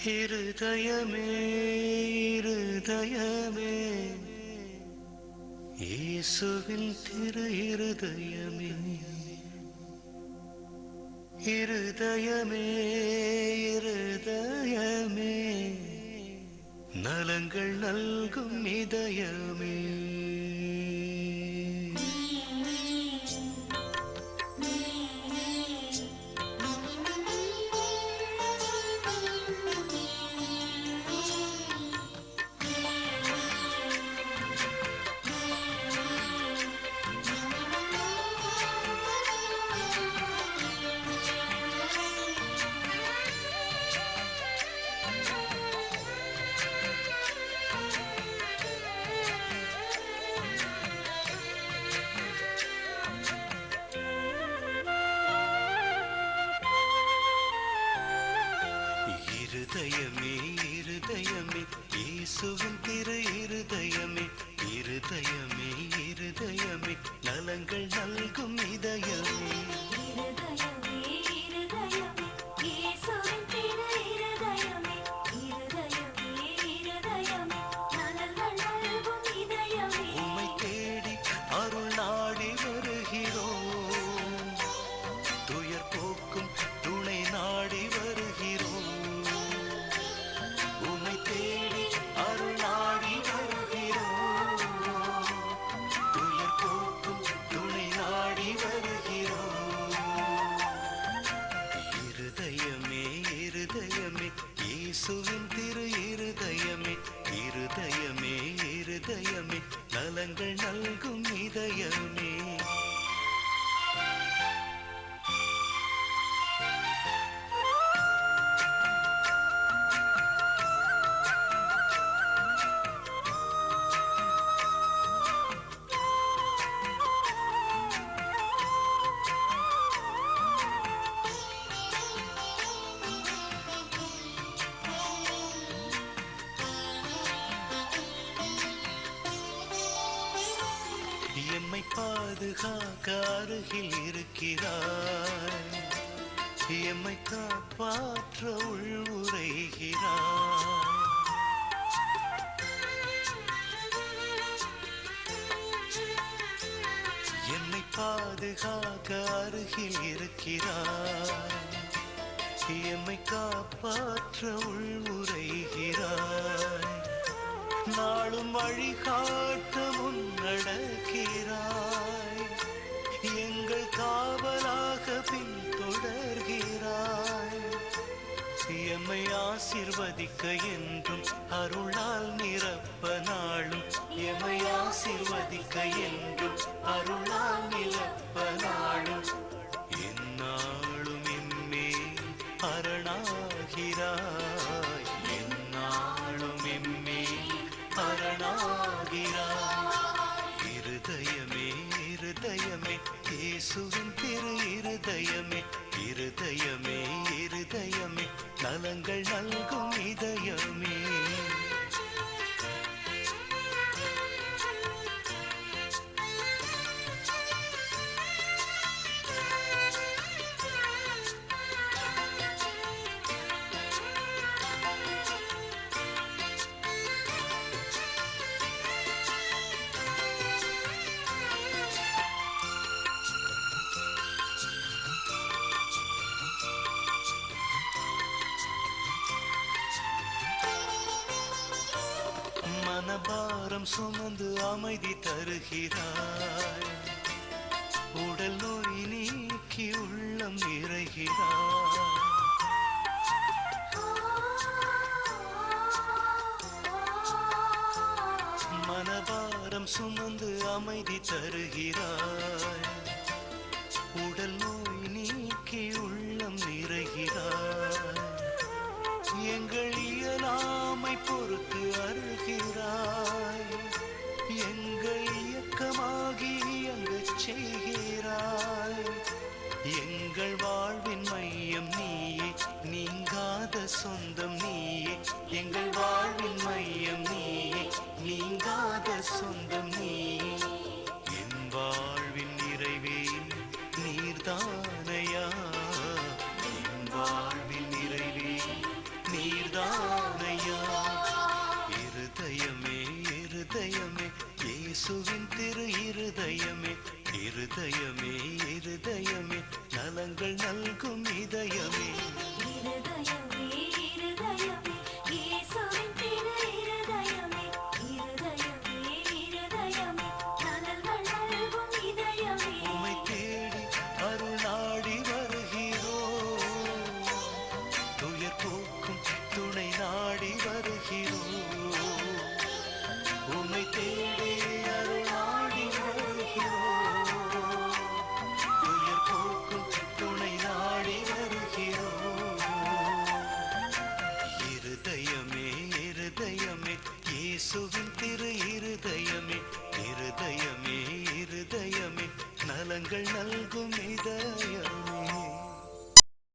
இருதயமே இருதயமே இயேசுவின் திரு இருதயமே இருதயமே இருதயமே நலங்கள் நல்கும் இதயமே இருதயமே இருதயமே இயேசுவின் திரு இருதயமே இருதயமே இருதயமே நலங்கள் நல்கும் இதயமே உம்மை தேடி அருள் நாடி வருகிறோம் துயர் போக்கும் துணை நாடி வருகிறோம் உம்மை தேடி அருள் நாடி வருகிறோம் துயர் போக்கும் துணை நாடி வருகிறோம் இருதயமே இருதயமே இயேசுவின் திரு இருதயமே இருதயமே இருதயமே நலங்கள் நல்கும் இதயமே எம்மை பாதுகாக்க அருகில் இருக்கிறாய் எம்மை காப்பாற்ற உள்வுரைகிறாய் எம்மை பாதுகாக்க அருகில் இருக்கிறாய் எம்மை காப்பாற்ற உள்வுரைகிறாய் நாளும் வழிகாட்ட முன்னடக்கிறாய் எங்கள் காவலாக பின்தொடர்கிறாய் எம்மை ஆசீர்வதிக்க என்றும் அருளால் நிரப்ப நாளும் எம்மை ஆசீர்வதிக்க என்றும் அருளால் நிரப்ப நாளும் எந்நாளும் எம்மேல் அரணாகிறாய் எந்நாளும் எம்மேல் அரணாகிறாய் இருதயமே இருதயமே இயேசுவின் திரு இருதயமே இருதயமே இருதயமே நலங்கள் நல்கும் இதயமே மனபாரம் சுமந்து அமைதி தருகிறாய் உடல் நோய் நீக்கி உள்ளம் நிறைகிறாய் மனபாரம் சுமந்து அமைதி தருகிறாய் உடல் நோய் நீக்கி உள்ளம் நிறைகிறாய் எங்கள் இயலாமை பொறுத்து அருகிறாய் எங்கள் இயக்கமாகி இயங்கச் செய்கிறாய் எங்கள் வாழ்வின் மையம் நீயே நீங்காத சொந்தம் நீயே எங்கள் வாழ்வின் மையம் நீயே நீங்காத சொந்தம் நீயே என் வாழ்வின் நிறைவே நீர்தானையா என் வாழ்வின் நிறைவே நீர்தான் நல்குமே